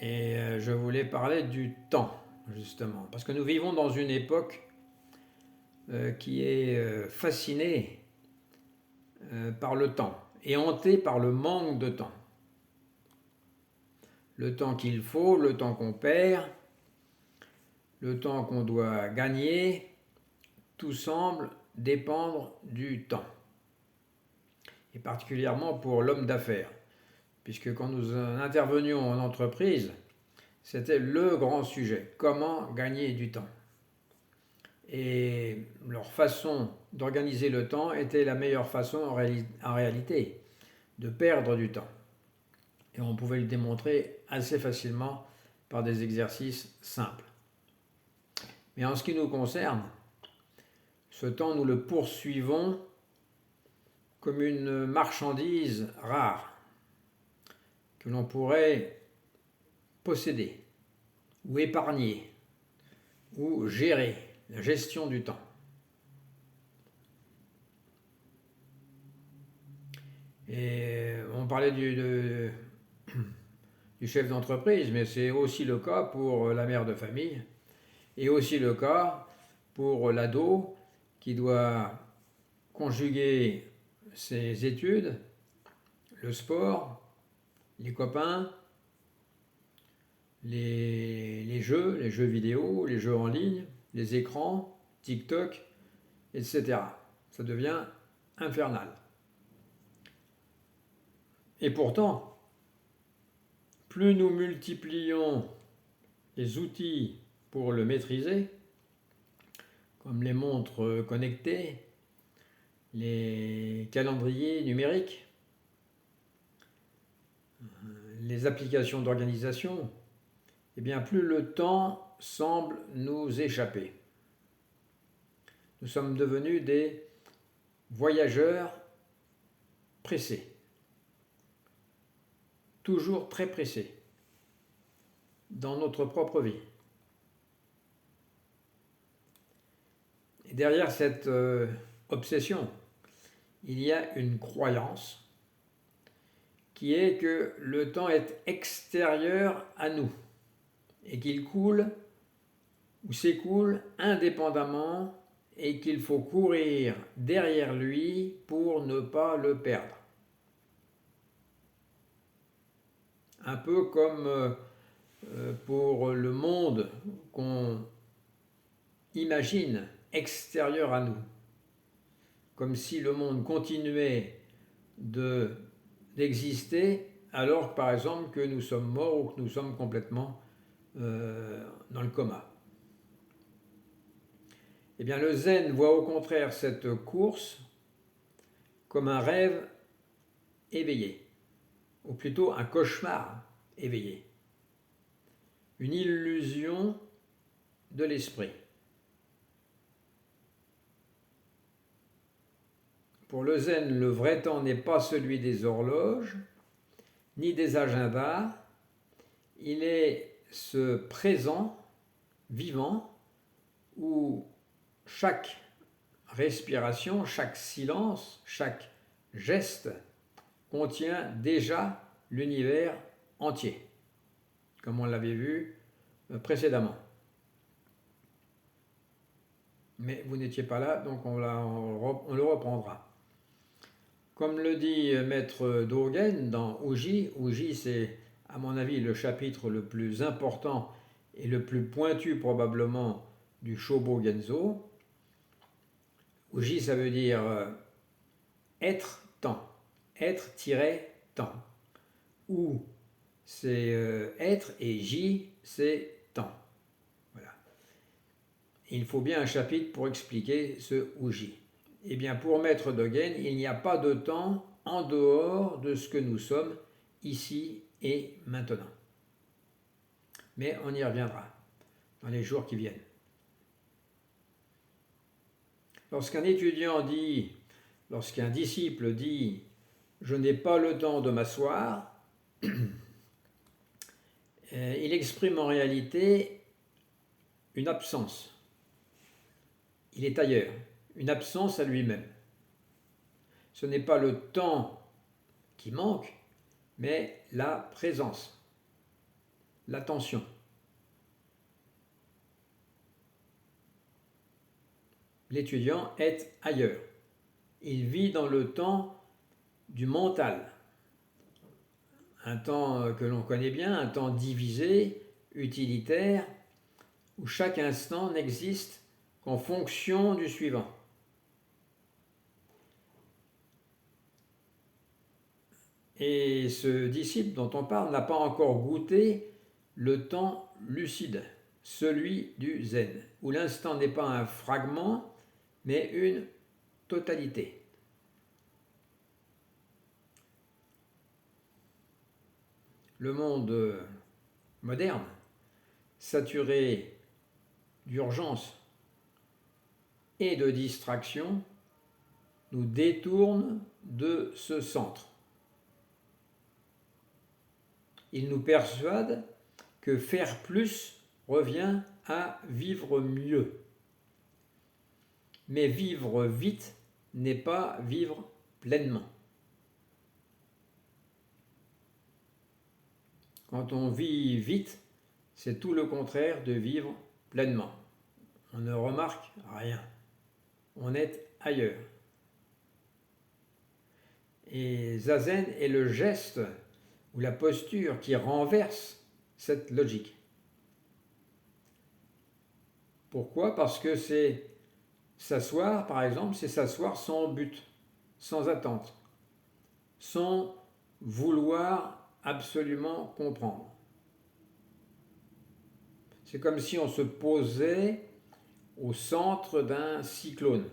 Et je voulais parler du temps, justement, parce que nous vivons dans une époque qui est fascinée par le temps et hantée par le manque de temps. Le temps qu'il faut, le temps qu'on perd, le temps qu'on doit gagner, tout semble dépendre du temps. Et particulièrement pour l'homme d'affaires, puisque quand nous intervenions en entreprise, c'était le grand sujet, comment gagner du temps. Et leur façon d'organiser le temps était la meilleure façon en réalité de perdre du temps. Et on pouvait le démontrer assez facilement par des exercices simples. Mais en ce qui nous concerne, ce temps, nous le poursuivons comme une marchandise rare que l'on pourrait posséder ou épargner ou gérer, la gestion du temps. Et on parlait du chef d'entreprise, mais c'est aussi le cas pour la mère de famille et aussi le cas pour l'ado qui doit conjuguer ses études, le sport, les copains, les jeux vidéo, les jeux en ligne, les écrans, TikTok, etc. Ça devient infernal. Et pourtant, plus nous multiplions les outils pour le maîtriser, comme les montres connectées, les calendriers numériques, les applications d'organisation, eh bien plus le temps semble nous échapper. Nous sommes devenus des voyageurs pressés, toujours très pressés, dans notre propre vie. Et derrière cette obsession, il y a une croyance qui est que le temps est extérieur à nous et qu'il coule ou s'écoule indépendamment et qu'il faut courir derrière lui pour ne pas le perdre. Un peu comme pour le monde qu'on imagine extérieur à nous. Comme si le monde continuait d'exister alors par exemple que nous sommes morts ou que nous sommes complètement dans le coma. Eh bien le zen voit au contraire cette course comme un rêve éveillé, ou plutôt un cauchemar éveillé, une illusion de l'esprit. Pour le zen, le vrai temps n'est pas celui des horloges, ni des agendas, il est ce présent vivant où chaque respiration, chaque silence, chaque geste contient déjà l'univers entier, comme on l'avait vu précédemment. Mais vous n'étiez pas là, donc on le reprendra. Comme le dit Maître Dogen dans Uji, Uji c'est à mon avis le chapitre le plus important et le plus pointu probablement du Shobo Genzo. Uji ça veut dire être temps, être-temps. Ou c'est être et J c'est temps. Voilà. Il faut bien un chapitre pour expliquer ce Uji. Eh bien, pour Maître Dogen, il n'y a pas de temps en dehors de ce que nous sommes ici et maintenant. Mais on y reviendra dans les jours qui viennent. Lorsqu'un disciple dit « je n'ai pas le temps de m'asseoir », il exprime en réalité une absence. Il est ailleurs, une absence à lui-même. Ce n'est pas le temps qui manque, mais la présence. l'attention. L'étudiant est ailleurs. Il vit dans le temps du mental. Un temps que l'on connaît bien, un temps divisé, utilitaire, où chaque instant n'existe qu'en fonction du suivant. Et ce disciple dont on parle n'a pas encore goûté le temps lucide, celui du zen, où l'instant n'est pas un fragment, mais une totalité. Le monde moderne, saturé d'urgence et de distraction, nous détourne de ce centre. Il nous persuade que faire plus revient à vivre mieux. Mais vivre vite n'est pas vivre pleinement. Quand on vit vite, c'est tout le contraire de vivre pleinement. On ne remarque rien. On est ailleurs. Et Zazen est le geste ou la posture qui renverse cette logique. Pourquoi ? Parce que c'est s'asseoir, par exemple, c'est s'asseoir sans but, sans attente, sans vouloir absolument comprendre. C'est comme si on se posait au centre d'un cyclone.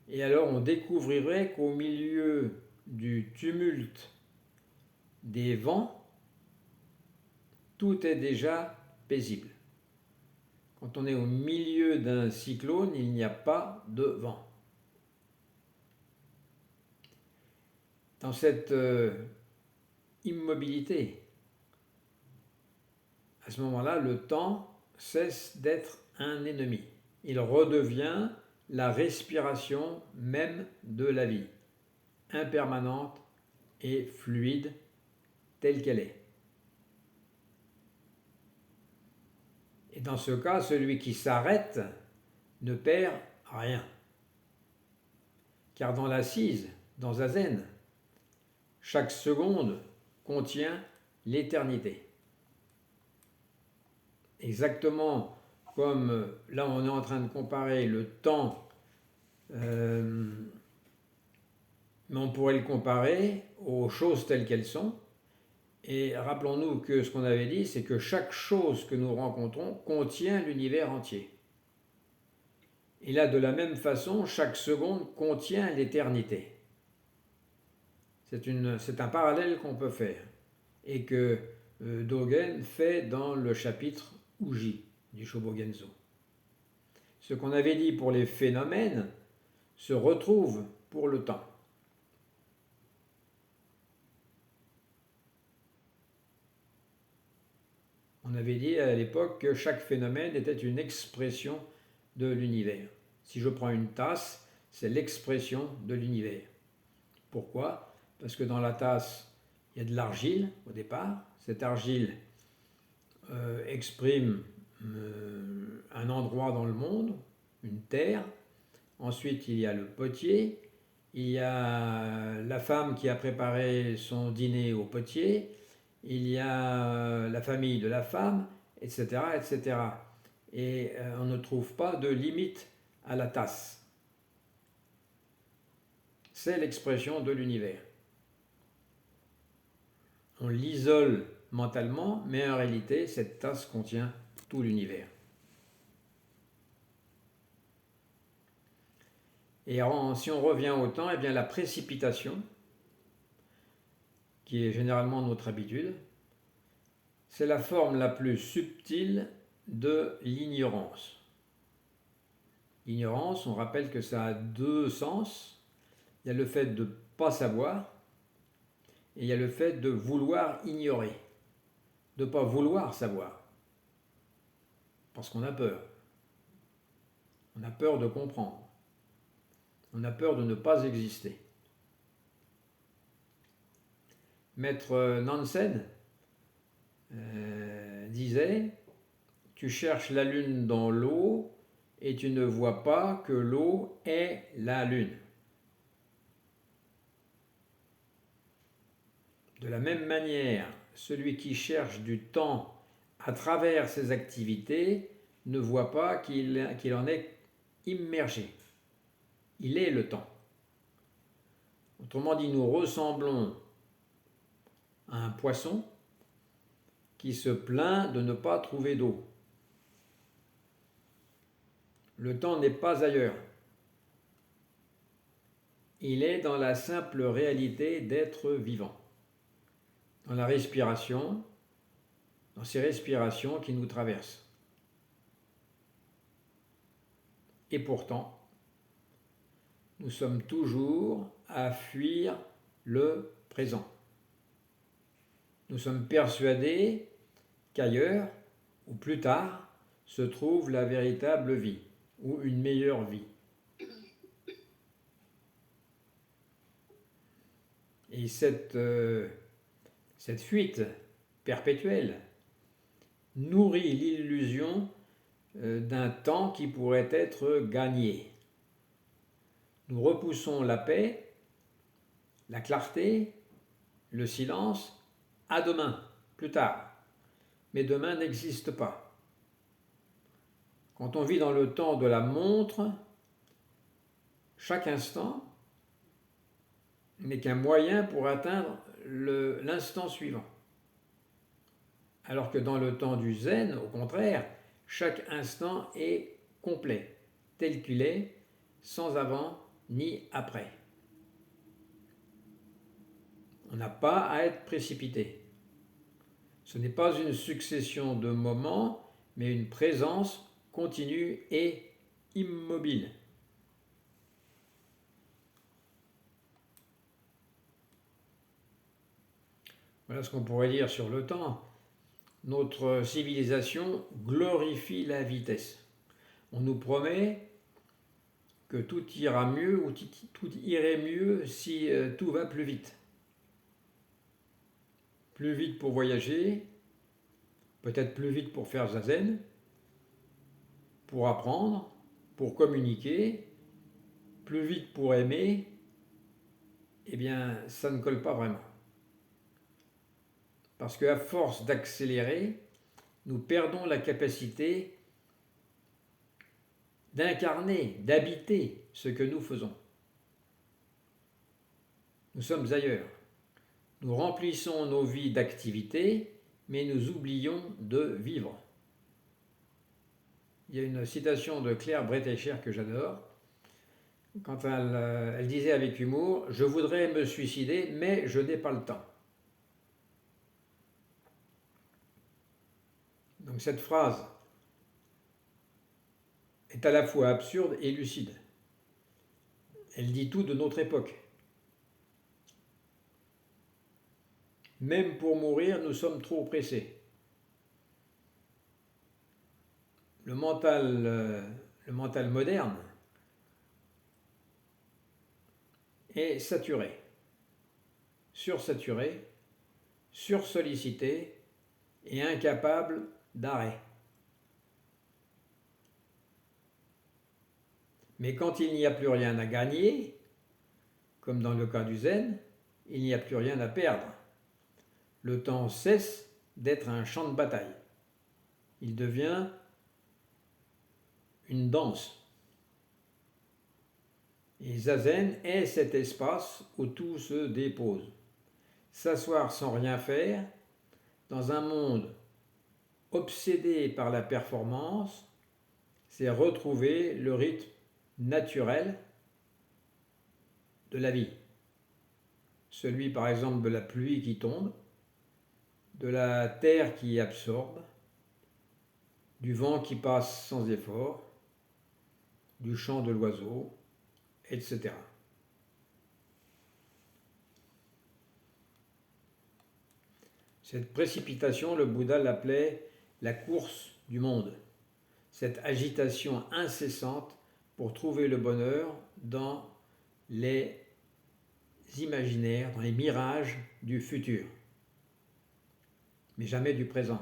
Et alors on découvrirait qu'au milieu du tumulte des vents, tout est déjà paisible. Quand on est au milieu d'un cyclone, il n'y a pas de vent. Dans cette immobilité, à ce moment-là, le temps cesse d'être un ennemi. Il redevient la respiration même de la vie, impermanente et fluide telle qu'elle est. Et dans ce cas, celui qui s'arrête ne perd rien. Car dans l'assise, dans Zazen, chaque seconde contient l'éternité. Exactement comme là on est en train de comparer le temps, mais on pourrait le comparer aux choses telles qu'elles sont. Et rappelons-nous que ce qu'on avait dit, c'est que chaque chose que nous rencontrons contient l'univers entier. Et là, de la même façon, chaque seconde contient l'éternité. C'est un parallèle qu'on peut faire et que Dogen fait dans le chapitre Uji du Shobogenzo. Ce qu'on avait dit pour les phénomènes se retrouve pour le temps. On avait dit à l'époque que chaque phénomène était une expression de l'univers. Si je prends une tasse, c'est l'expression de l'univers. Pourquoi ? Parce que dans la tasse, il y a de l'argile au départ. Cette argile exprime un endroit dans le monde, une terre. Ensuite, il y a le potier. Il y a la femme qui a préparé son dîner au potier. Il y a la famille de la femme, etc., etc. Et on ne trouve pas de limite à la tasse. C'est l'expression de l'univers. On l'isole mentalement, mais en réalité, cette tasse contient tout l'univers. Et si on revient au temps, eh bien la précipitation, qui est généralement notre habitude, c'est la forme la plus subtile de l'ignorance. L'ignorance, on rappelle que ça a deux sens. Il y a le fait de ne pas savoir et il y a le fait de vouloir ignorer, de ne pas vouloir savoir, parce qu'on a peur. On a peur de comprendre. On a peur de ne pas exister. Maître Nansen disait, tu cherches la lune dans l'eau et tu ne vois pas que l'eau est la lune. De la même manière, celui qui cherche du temps à travers ses activités ne voit pas qu'il en est immergé. Il est le temps. Autrement dit, nous ressemblons à un poisson qui se plaint de ne pas trouver d'eau. Le temps n'est pas ailleurs. Il est dans la simple réalité d'être vivant, dans la respiration, dans ces respirations qui nous traversent. Et pourtant, nous sommes toujours à fuir le présent. Nous sommes persuadés qu'ailleurs, ou plus tard, se trouve la véritable vie, ou une meilleure vie. Et cette fuite perpétuelle nourrit l'illusion d'un temps qui pourrait être gagné. Nous repoussons la paix, la clarté, le silence à demain, plus tard. Mais demain n'existe pas. Quand on vit dans le temps de la montre, chaque instant n'est qu'un moyen pour atteindre l'instant suivant. Alors que dans le temps du zen, au contraire, chaque instant est complet, tel qu'il est, sans avant ni après. On n'a pas à être précipité. Ce n'est pas une succession de moments, mais une présence continue et immobile. Voilà ce qu'on pourrait dire sur le temps. Notre civilisation glorifie la vitesse. On nous promet que tout ira mieux ou tout irait mieux si tout va plus vite. Plus vite pour voyager, peut-être plus vite pour faire zazen, pour apprendre, pour communiquer, plus vite pour aimer, eh bien ça ne colle pas vraiment. Parce qu'à force d'accélérer, nous perdons la capacité d'incarner, d'habiter ce que nous faisons. Nous sommes ailleurs. Nous remplissons nos vies d'activités, mais nous oublions de vivre. Il y a une citation de Claire Bretécher que j'adore. Quand elle disait avec humour « Je voudrais me suicider, mais je n'ai pas le temps ». Donc cette phrase est à la fois absurde et lucide. Elle dit tout de notre époque. Même pour mourir, nous sommes trop pressés. Le mental moderne est saturé, sursaturé, sursollicité et incapable d'arrêt. Mais quand il n'y a plus rien à gagner, comme dans le cas du zen, il n'y a plus rien à perdre. Le temps cesse d'être un champ de bataille. Il devient une danse. Et zazen est cet espace où tout se dépose. S'asseoir sans rien faire, dans un monde obsédé par la performance, c'est retrouver le rythme naturel de la vie. Celui par exemple de la pluie qui tombe, de la terre qui absorbe, du vent qui passe sans effort, du chant de l'oiseau, etc. Cette précipitation, le Bouddha l'appelait la course du monde, cette agitation incessante pour trouver le bonheur dans les imaginaires, dans les mirages du futur. mais jamais du présent.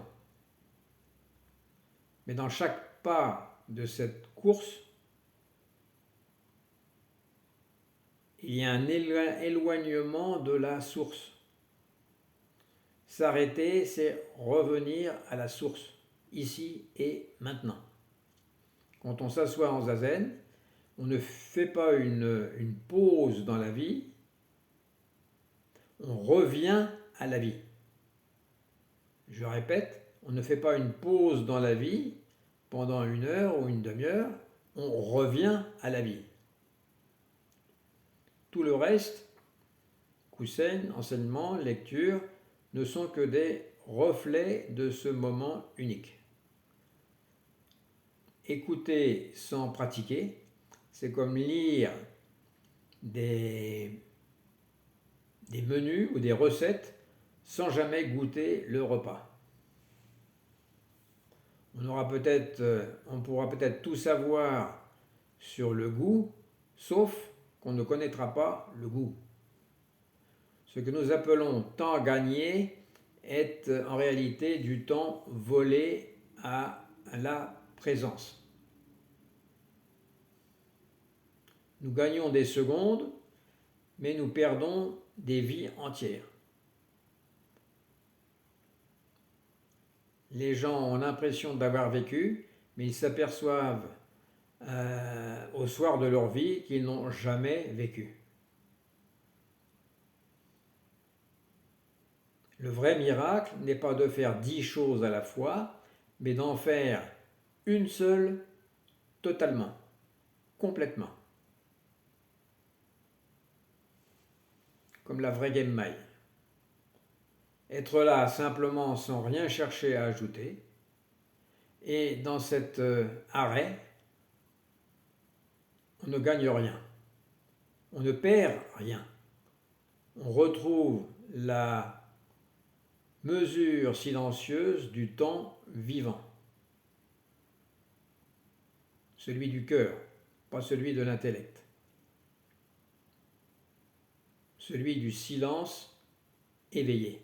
Mais dans chaque pas de cette course, il y a un éloignement de la source. S'arrêter, c'est revenir à la source, ici et maintenant. Quand on s'assoit en zazen, on ne fait pas une pause dans la vie, on revient à la vie. Je répète, on ne fait pas une pause dans la vie pendant 1 heure ou une demi-heure, on revient à la vie. Tout le reste, kusen, enseignement, lecture, ne sont que des reflets de ce moment unique. Écouter sans pratiquer, c'est comme lire des menus ou des recettes sans jamais goûter le repas. On pourra peut-être tout savoir sur le goût, sauf qu'on ne connaîtra pas le goût. Ce que nous appelons temps gagné est en réalité du temps volé à la présence. Nous gagnons des secondes, mais nous perdons des vies entières. Les gens ont l'impression d'avoir vécu, mais ils s'aperçoivent au soir de leur vie qu'ils n'ont jamais vécu. Le vrai miracle n'est pas de faire 10 choses à la fois, mais d'en faire une seule totalement, complètement. Comme la vraie Genmai. Être là simplement sans rien chercher à ajouter. Et dans cet arrêt, on ne gagne rien. On ne perd rien. On retrouve la mesure silencieuse du temps vivant. Celui du cœur, pas celui de l'intellect. Celui du silence éveillé.